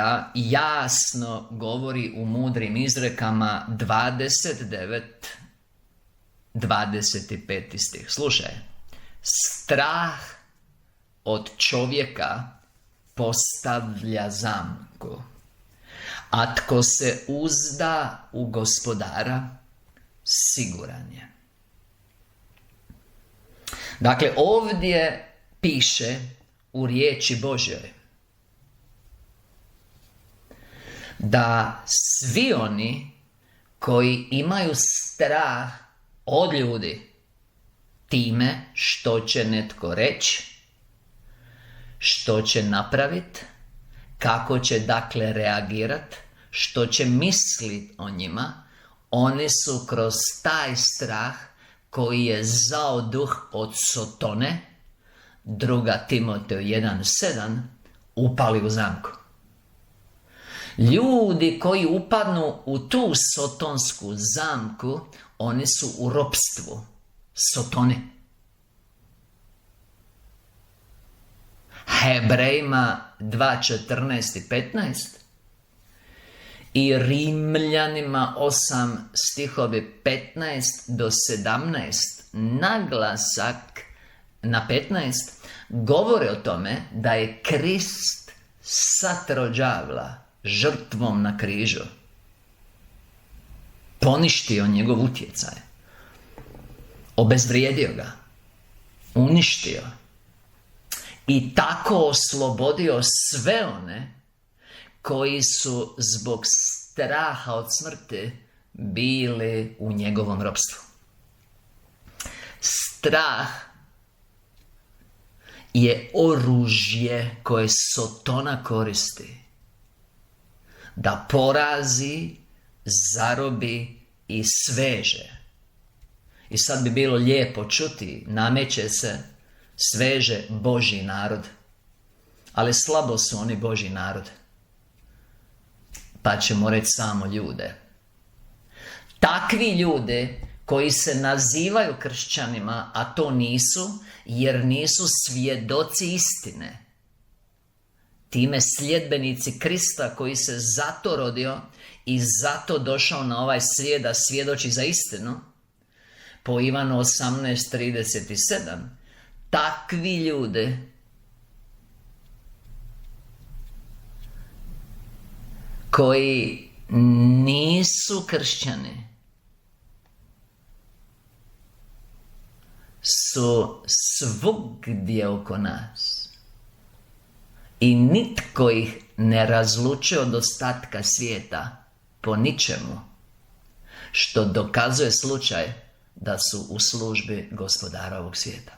Biblija jasno govori u mudrim izrekama 29-25 stih. Slušaj, strah od čovjeka postavlja zamku, a tko se uzda u Gospodara, siguran je. Dakle, ovdje piše u riječi Božjoj da svi oni koji imaju strah od ljudi time što će netko reći, što će napraviti, kako će dakle reagirati, što će misliti o njima, oni su kroz taj strah koji je zao duh od Sotone, 2. Timoteo 1.7, upali u zamku. Ljudi koji upadnu u tu sotonsku zamku, oni su u ropstvu Sotone. Hebrejima 2.14 i 15 i Rimljanima 8 stihovi 15 do 17, naglasak na 15, govore o tome da je Krist satro đavla žrtvom na križu, poništio njegov utjecaj, obezvrijedio ga, uništio i tako oslobodio sve one koji su zbog straha od smrti bili u njegovom ropstvu. Strah je oružje koje Sotona koristi da porazi, zarobi i sveže. I sad bi bilo lijepo čuti, nameće se, sveže Božji narod. Ali slabo su oni Božji narod. Pa ćemo reći samo ljude. Takvi ljude koji se nazivaju kršćanima, a to nisu, jer nisu svjedoci istine. Time sljedbenici Krista koji se zato rodio i zato došao na ovaj svijet da svjedoči za istinu, po Ivanu 18.37, takvi ljudi koji nisu kršćani su svugdje oko nas i nitko ih ne razlučuje od ostatka svijeta po ničemu, što dokazuje slučaj da su u službi gospodara ovog svijeta.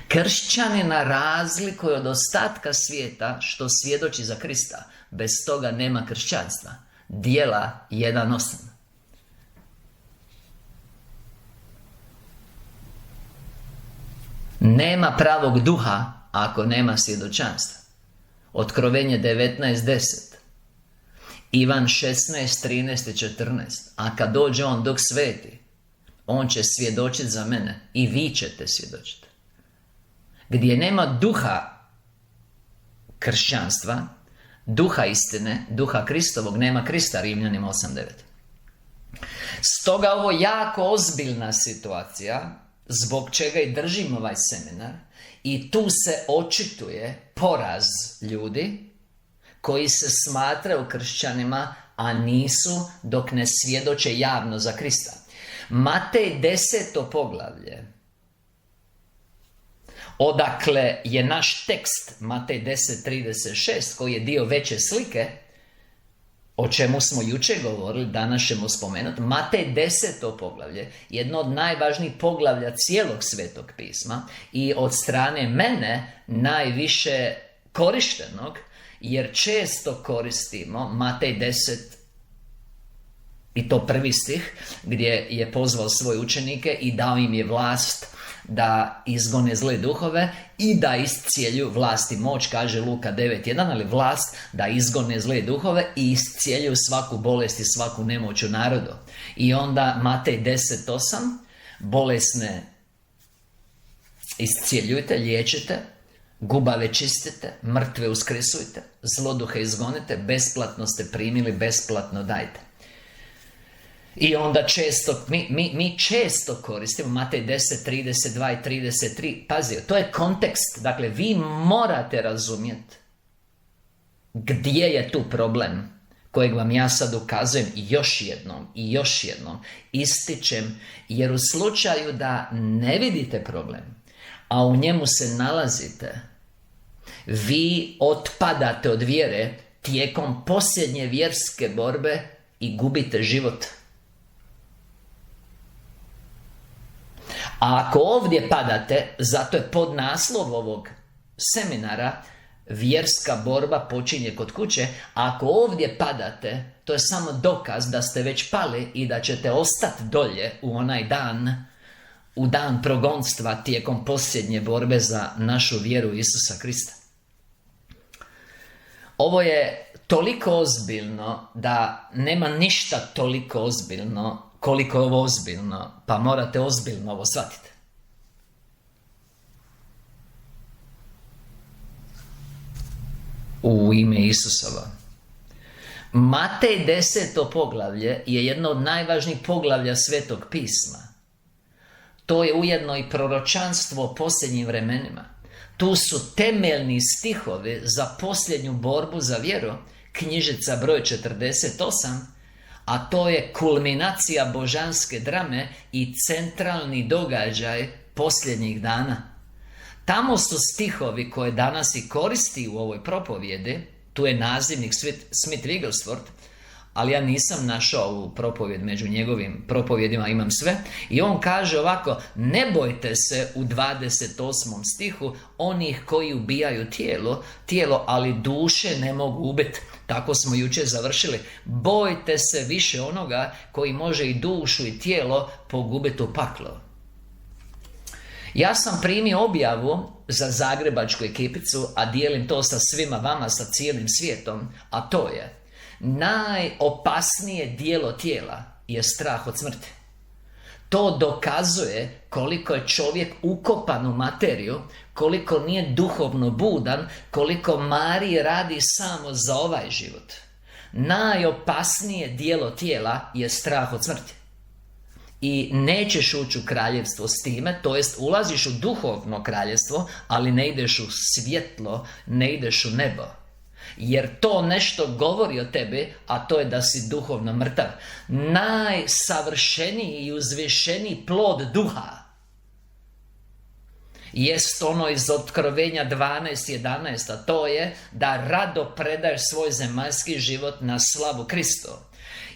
Kršćanina razlikuje od ostatka svijeta što svjedoči za Krista. Bez toga nema kršćanstva. Djela 1.8. Nema pravog duha ako nema svjedočanstva. Otkrovenje 19.10. Ivan 16.13 i 14. A kad dođe on Duh Sveti, on će svjedočiti za mene i vi ćete svjedočiti. Gdje nema duha kršćanstva, duha istine, duha Kristovog, nema Krista, Rimljanima 8.9. Stoga ovo jako ozbiljna situacija, zbog čega i držim ovaj seminar, i tu se očituje poraz ljudi koji se smatraju kršćanima, a nisu dok ne svjedoče javno za Krista. Matej 10. poglavlje, odakle je naš tekst, Matej 10.36, koji je dio veće slike, o čemu smo jučer govorili, danas ćemo spomenuti. Matej 10. poglavlje, jedno od najvažnijih poglavlja cijelog Svetog pisma i od strane mene najviše korištenog, jer često koristimo Matej 10 i to 1. stih, gdje je pozvao svoje učenike i dao im je vlast da izgone zle duhove i da iscijelju, vlast i moć, kaže Luka 9.1, ali vlast da izgone zle duhove i iscijelju svaku bolest i svaku nemoć u narodu. I onda Matej 10.8, bolesne iscijeljujte, liječite, Gubave čistite, mrtve uskresujte, zloduhe izgonite, besplatno ste primili, besplatno dajte. I onda često, mi često koristimo Matej 10, 32 i 33. Pazi, to je kontekst. Dakle, vi morate razumjeti gdje je tu problem kojeg vam ja sad ukazujem i još jednom ističem, jer u slučaju da ne vidite problem, a u njemu se nalazite, vi otpadate od vjere tijekom posljednje vjerske borbe i gubite život. A ako ovdje padate, zato je podnaslov ovog seminara vjerska borba počinje kod kuće. Ako ovdje padate, to je samo dokaz da ste već pali i da ćete ostati dolje u onaj dan, u dan progonstva tijekom posljednje borbe za našu vjeru Isusa Krista. Ovo je toliko ozbiljno da nema ništa toliko ozbiljno koliko je ovo ozbiljno, pa morate ozbiljno ovo shvatiti. U ime Isusova. Matej 10. poglavlje je jedno od najvažnijih poglavlja Svetog pisma. To je ujedno i proročanstvo o posljednjim vremenima. Tu su temeljni stihovi za posljednju borbu za vjeru, knjižica broj 48, a to je kulminacija božanske drame i centralni događaj posljednjih dana. Tamo su stihovi koje danas i koristi u ovoj propovjedi, tu je nazivnik Smith Wigglesworth, ali ja nisam našao ovu propovjed među njegovim propovjedima, imam sve. I on kaže ovako: ne bojte se u 28. stihu onih koji ubijaju tijelo, ali duše ne mogu ubiti. Tako smo jučer završili. Bojte se više onoga koji može i dušu i tijelo pogubiti u paklo. Ja sam primio objavu za zagrebačku ekipicu, a dijelim to sa svima vama, sa cijelim svijetom, a to je: najopasnije dijelo tijela je strah od smrti. To dokazuje koliko je čovjek ukopan u materiju, koliko nije duhovno budan, koliko Mariji radi samo za ovaj život. Najopasnije dijelo tijela je strah od smrti. I nećeš ući u kraljevstvo s time, to jest ulaziš u duhovno kraljevstvo, ali ne ideš u svjetlo, ne ideš u nebo. Jer to nešto govori o tebi, a to je da si duhovno mrtav. Najsavršeniji i uzvišeniji plod duha jest ono iz Otkrovenja 12.11, a to je da rado predaješ svoj zemaljski život na slavu Kristu.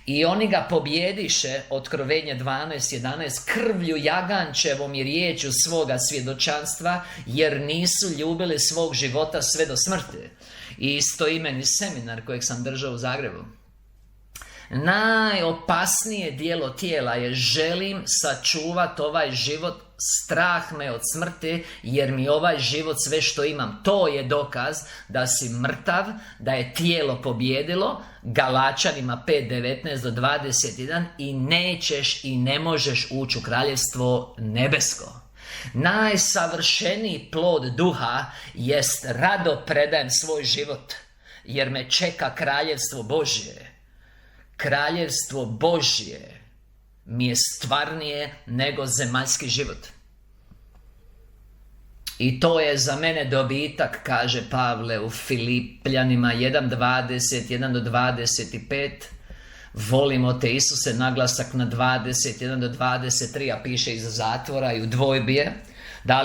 I oni ga pobjediše, Otkrovenje 12.11, krvlju jagančevom i riječju svoga svjedočanstva, jer nisu ljubili svog života sve do smrti. I istoimeni seminar kojeg sam držao u Zagrebu. Najopasnije dijelo tijela je: želim sačuvati ovaj život, strah me od smrti, jer mi ovaj život sve što imam. To je dokaz da si mrtav, da je tijelo pobjedilo, Galačanima 5.19 do 21, i nećeš i ne možeš ući u kraljevstvo nebesko. Najsavršeniji plod duha jest: rado predajem svoj život, jer me čeka kraljevstvo Božje. Kraljevstvo Božje mi je stvarnije nego zemaljski život. I to je za mene dobitak, kaže Pavle u Filipljanima 1.21 do 25. Volimo te, Isuse, naglasak na 21 do 23, a piše iz zatvora i u dvojbi je da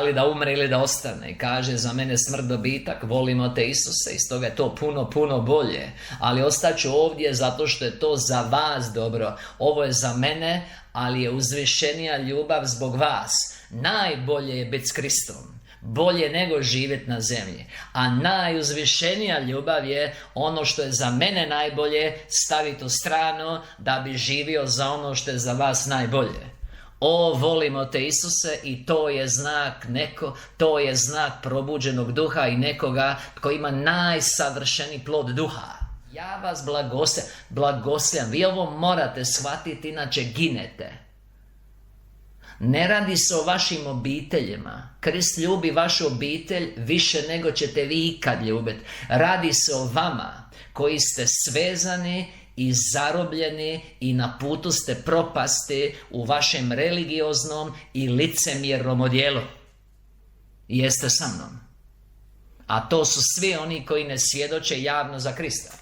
li da umre ili da ostane. I kaže: za mene smrt dobitak, volimo te, Isuse, i stoga je to puno bolje. Ali ostaću ovdje zato što je to za vas dobro. Ovo je za mene, ali je uzvišenija ljubav zbog vas. Najbolje je biti s Kristom. Bolje nego živjeti na zemlji. A najuzvišenija ljubav je ono što je za mene najbolje staviti u stranu da bi živio za ono što je za vas najbolje. O, volimo te, Isuse, i to je znak to je znak probuđenog duha i nekoga tko ima najsavršeniji plod duha. Ja vas blagosljam. Vi ovo morate shvatiti, inače ginete. Ne radi se o vašim obiteljima. Krist ljubi vašu obitelj više nego ćete vi ikad ljubiti. Radi se o vama koji ste svezani i zarobljeni i na putu ste propasti u vašem religioznom i licemjernom odjelu. Jeste sa mnom. A to su svi oni koji ne svjedoče javno za Krista.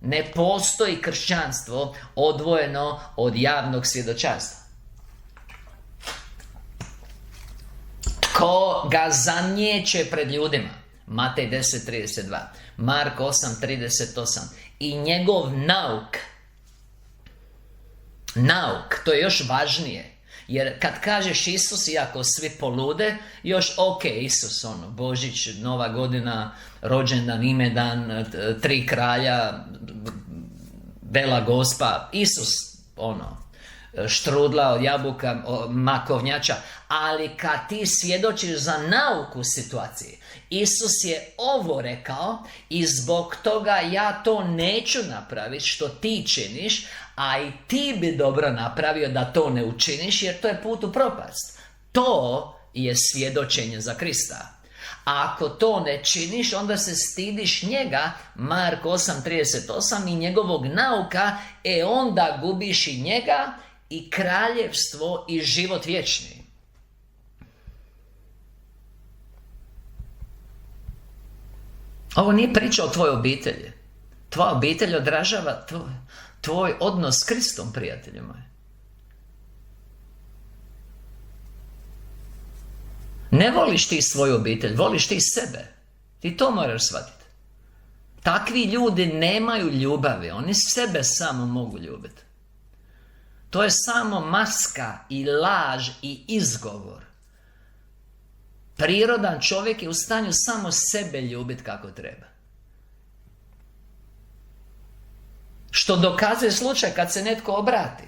Ne postoji kršćanstvo odvojeno od javnog svjedočanstva. Tko ga zanijeće pred ljudima? Matej 10.32, Mark 8.38. I njegov nauk, to je još važnije. Jer kad kažeš Isus, iako svi polude, još ok, Isus, Božić, Nova godina, rođendan, imedan, 3 kralja, Bela Gospa, Isus, štrudla od jabuka, makovnjača. Ali kad ti svjedočiš za nauku situacije, Isus je ovo rekao i zbog toga ja to neću napraviti što ti činiš, a i ti bi dobro napravio da to ne učiniš, jer to je put u propast. To je svjedočenje za Krista. A ako to ne činiš, onda se stidiš njega, Mark 8.38, i njegovog nauka, onda gubiš i njega i kraljevstvo i život vječni. Ovo nije priča o tvojoj obitelji. Tvoja obitelj odražava tvoj odnos s Kristom, prijatelji moji. Ne voliš ti svoju obitelj, voliš ti sebe. Ti to moraš shvatiti. Takvi ljudi nemaju ljubavi, oni sebe samo mogu ljubiti. To je samo maska i laž i izgovor. Prirodan čovjek je u stanju samo sebe ljubiti kako treba. Što dokazuje slučaj kad se netko obrati,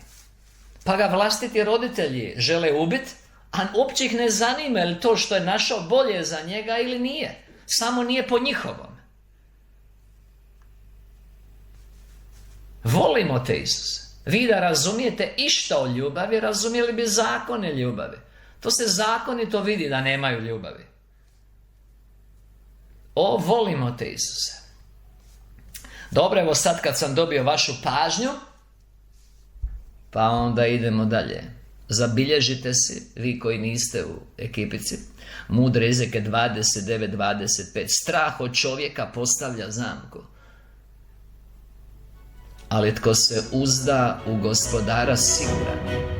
pa ga vlastiti roditelji žele ubiti, a uopće ih ne zanima je li to što je našao bolje za njega ili nije. Samo nije po njihovom. Volimo te Isuse. Vi da razumijete išta o ljubavi, razumjeli bi zakone ljubavi. To se zakonito vidi da nemaju ljubavi. Volimo te Isuse. Dobro, evo sad kad sam dobio vašu pažnju, pa onda idemo dalje. Zabilježite si, vi koji niste u ekipici, Mudre izreke 29-25. Strah od čovjeka postavlja zamku, ali tko se uzda u Gospodara siguran.